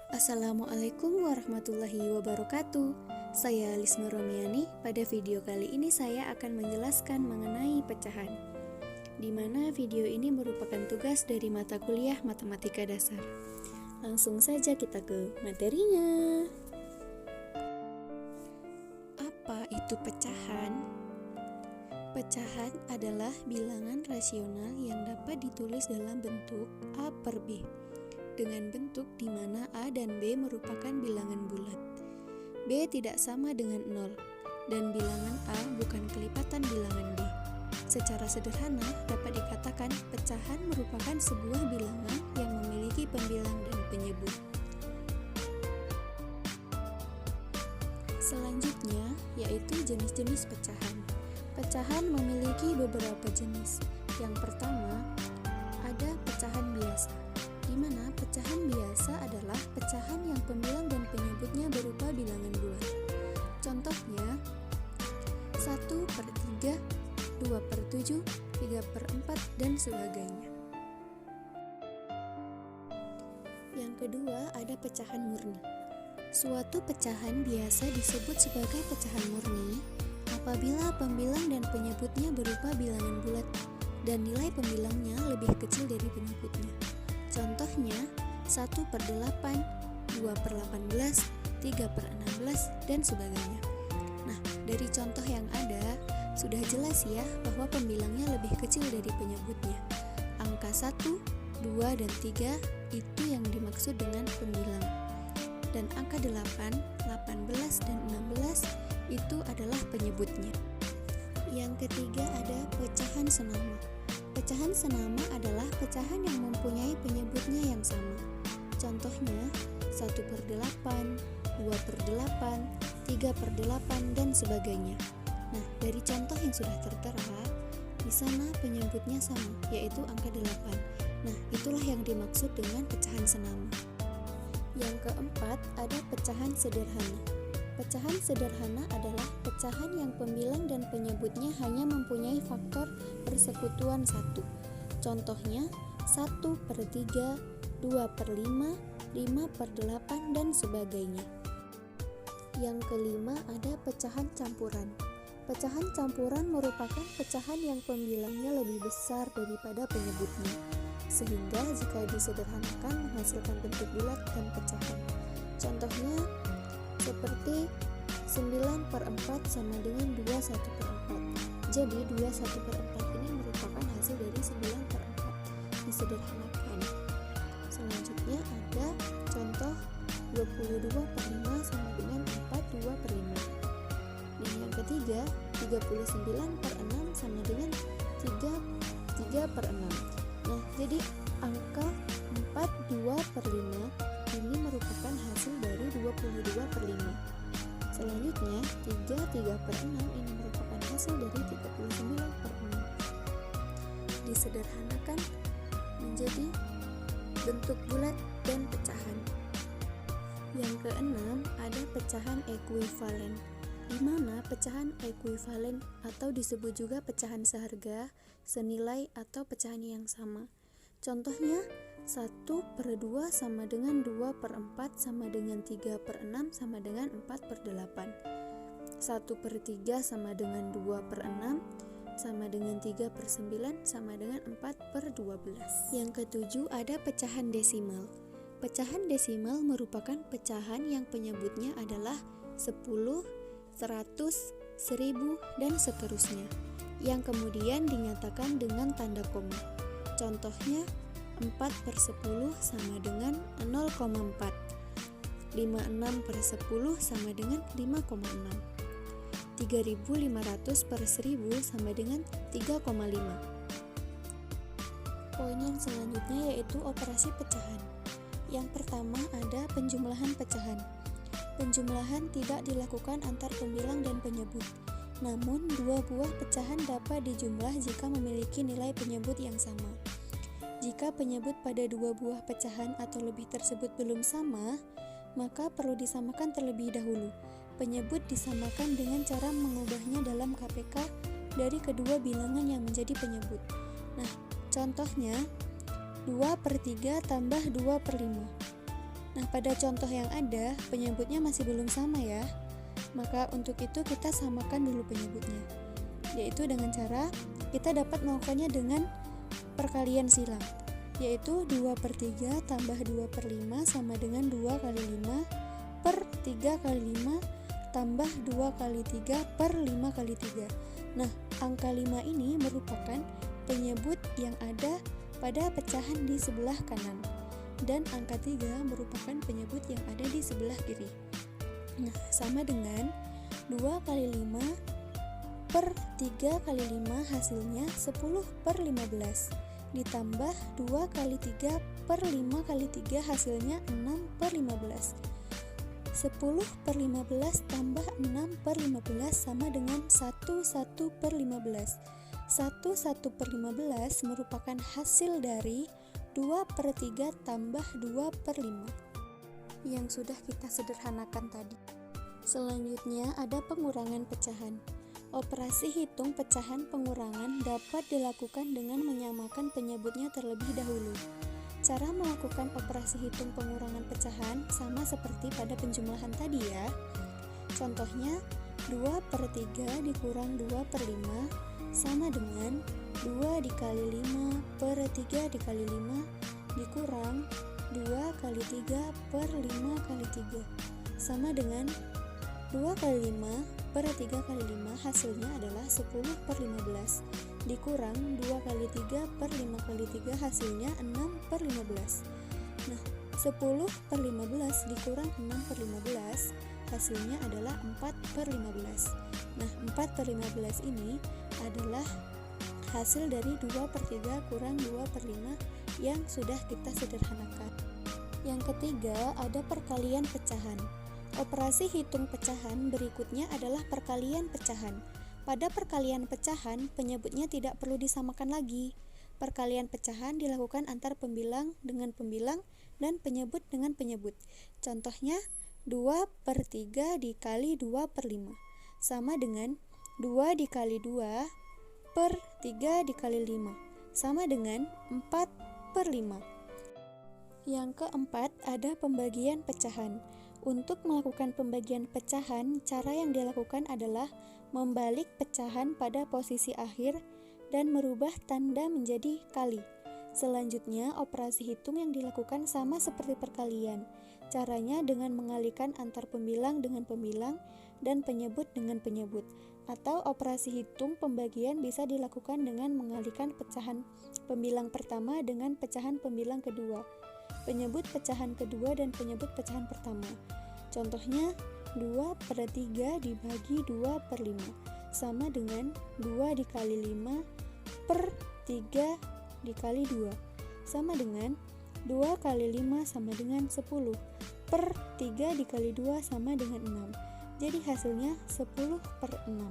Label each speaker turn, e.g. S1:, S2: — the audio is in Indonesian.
S1: Assalamualaikum warahmatullahi wabarakatuh. Saya Lisma Romiani. Pada video kali ini saya akan menjelaskan mengenai pecahan, di mana video ini merupakan tugas dari mata kuliah Matematika Dasar. Langsung saja kita ke materinya. Apa itu pecahan? Pecahan adalah bilangan rasional yang dapat ditulis dalam bentuk A per B, dengan bentuk di mana A dan B merupakan bilangan bulat. B tidak sama dengan 0, dan bilangan A bukan kelipatan bilangan B. Secara sederhana, dapat dikatakan pecahan merupakan sebuah bilangan yang memiliki pembilang dan penyebut. Selanjutnya, yaitu jenis-jenis pecahan. Pecahan memiliki beberapa jenis. Yang pertama, ada pecahan biasa, di mana pecahan biasa adalah pecahan yang pembilang dan penyebutnya berupa bilangan bulat. Contohnya 1/3, 2/7, 3/4, dan sebagainya. Yang kedua, ada pecahan murni. Suatu pecahan biasa disebut sebagai pecahan murni apabila pembilang dan penyebutnya berupa bilangan bulat dan nilai pembilangnya lebih kecil dari penyebutnya. Contohnya 1/8, 2/18, 3/16, dan sebagainya. Nah, dari contoh yang ada, sudah jelas ya bahwa pembilangnya lebih kecil dari penyebutnya. Angka 1, 2, dan 3 itu yang dimaksud dengan pembilang. Dan angka 8, 18, dan 16 itu adalah penyebutnya. Yang ketiga ada pecahan senama. Pecahan senama adalah pecahan yang mempunyai penyebutnya yang sama. Contohnya 1/8, 2/8, 3/8, dan sebagainya. Nah, dari contoh yang sudah tertera, di sana penyebutnya sama, yaitu angka 8. Nah, itulah yang dimaksud dengan pecahan senama. Yang keempat, ada pecahan sederhana. Pecahan sederhana adalah pecahan yang pembilang dan penyebutnya hanya mempunyai faktor persekutuan 1. Contohnya 1/3, 2/5, 5/8, dan sebagainya. Yang kelima ada pecahan campuran. Pecahan campuran merupakan pecahan yang pembilangnya lebih besar daripada penyebutnya, sehingga jika disederhanakan menghasilkan bentuk bulat dan pecahan. Contohnya seperti 9/4 sama dengan 21/4. Jadi 21/4 ini merupakan hasil dari 9/4 disederhanakan. Selanjutnya ada contoh 22/5 sama dengan 42/5. Dan yang ketiga 39/6 sama dengan 3/6. Nah, jadi angka 42/5 ini merupakan hasil dari 22/5. Selanjutnya 3/6 ini merupakan hasil dari 39/6. Disederhanakan menjadi bentuk bulat dan pecahan. Yang keenam ada pecahan ekuivalen, di mana pecahan ekuivalen atau disebut juga pecahan seharga, senilai, atau pecahan yang sama. Contohnya 1/2 sama dengan 2/4 sama dengan 3/6 sama dengan 4/8. 1/3 sama dengan 2/6 sama dengan 3/9 sama dengan 4/12. Yang ketujuh ada pecahan desimal. Pecahan desimal merupakan pecahan yang penyebutnya adalah 10, 100, 1000, dan seterusnya, yang kemudian dinyatakan dengan tanda koma. Contohnya 4/10 sama dengan 0,4, 56/10 sama dengan 5,6, 3500/1000 sama dengan 3,5. Poin yang selanjutnya yaitu operasi pecahan. Yang pertama ada penjumlahan pecahan. Penjumlahan tidak dilakukan antar pembilang dan penyebut. Namun, dua buah pecahan dapat dijumlah jika memiliki nilai penyebut yang sama. Jika penyebut pada dua buah pecahan atau lebih tersebut belum sama, maka perlu disamakan terlebih dahulu. Penyebut disamakan dengan cara mengubahnya dalam KPK dari kedua bilangan yang menjadi penyebut. Nah, contohnya 2/3 tambah 2/5. Nah, pada contoh yang ada, penyebutnya masih belum sama ya. Maka untuk itu kita samakan dulu penyebutnya, yaitu dengan cara kita dapat melakukannya dengan perkalian silang, yaitu 2/3 tambah 2/5 sama dengan 2 kali 5 per 3 kali 5 tambah 2 kali 3 per 5 kali 3. Nah, angka 5 ini merupakan penyebut yang ada pada pecahan di sebelah kanan, dan angka 3 merupakan penyebut yang ada di sebelah kiri. Nah, sama dengan 2 kali 5 per 3 kali 5 hasilnya 10/15 ditambah 2 kali 3 per 5 kali 3 hasilnya 6/15. 10/15 tambah 6/15 sama dengan 1/15. 1/15 merupakan hasil dari 2/3 tambah 2/5 yang sudah kita sederhanakan tadi. Selanjutnya ada pengurangan pecahan. Operasi hitung pecahan pengurangan dapat dilakukan dengan menyamakan penyebutnya terlebih dahulu. Cara melakukan operasi hitung pengurangan pecahan sama seperti pada penjumlahan tadi ya. Contohnya 2/3 dikurang 2/5 sama dengan 2 dikali 5 per 3 dikali 5 dikurang 2 kali 3 per 5 kali 3 sama dengan 2 kali 5 per 3 kali 5 hasilnya adalah 10/15 dikurang 2 kali 3 per 5 kali 3 hasilnya 6/15. Nah, 10/15 dikurang 6/15 hasilnya adalah 4/15. Nah, 4/15 ini adalah hasil dari 2/3 kurang 2/5 yang sudah kita sederhanakan. Yang ketiga ada perkalian pecahan. Operasi hitung pecahan berikutnya adalah perkalian pecahan. Pada perkalian pecahan, penyebutnya tidak perlu disamakan lagi. Perkalian pecahan dilakukan antar pembilang dengan pembilang dan penyebut dengan penyebut. Contohnya 2/3 dikali 2/5 sama dengan 2 dikali 2 per 3 dikali 5 sama dengan 4/5. Yang keempat ada pembagian pecahan. Untuk melakukan pembagian pecahan, cara yang dilakukan adalah membalik pecahan pada posisi akhir dan merubah tanda menjadi kali. Selanjutnya, operasi hitung yang dilakukan sama seperti perkalian. Caranya dengan mengalihkan antar pembilang dengan pembilang dan penyebut dengan penyebut. Atau operasi hitung pembagian bisa dilakukan dengan mengalihkan pecahan pembilang pertama dengan pecahan pembilang kedua, penyebut pecahan kedua dan penyebut pecahan pertama. Contohnya 2/3 dibagi 2/5 sama dengan 2 dikali 5 per 3 dikali 2 sama dengan 2 kali 5 sama dengan 10 per 3 dikali 2 sama dengan 6. Jadi hasilnya 10/6.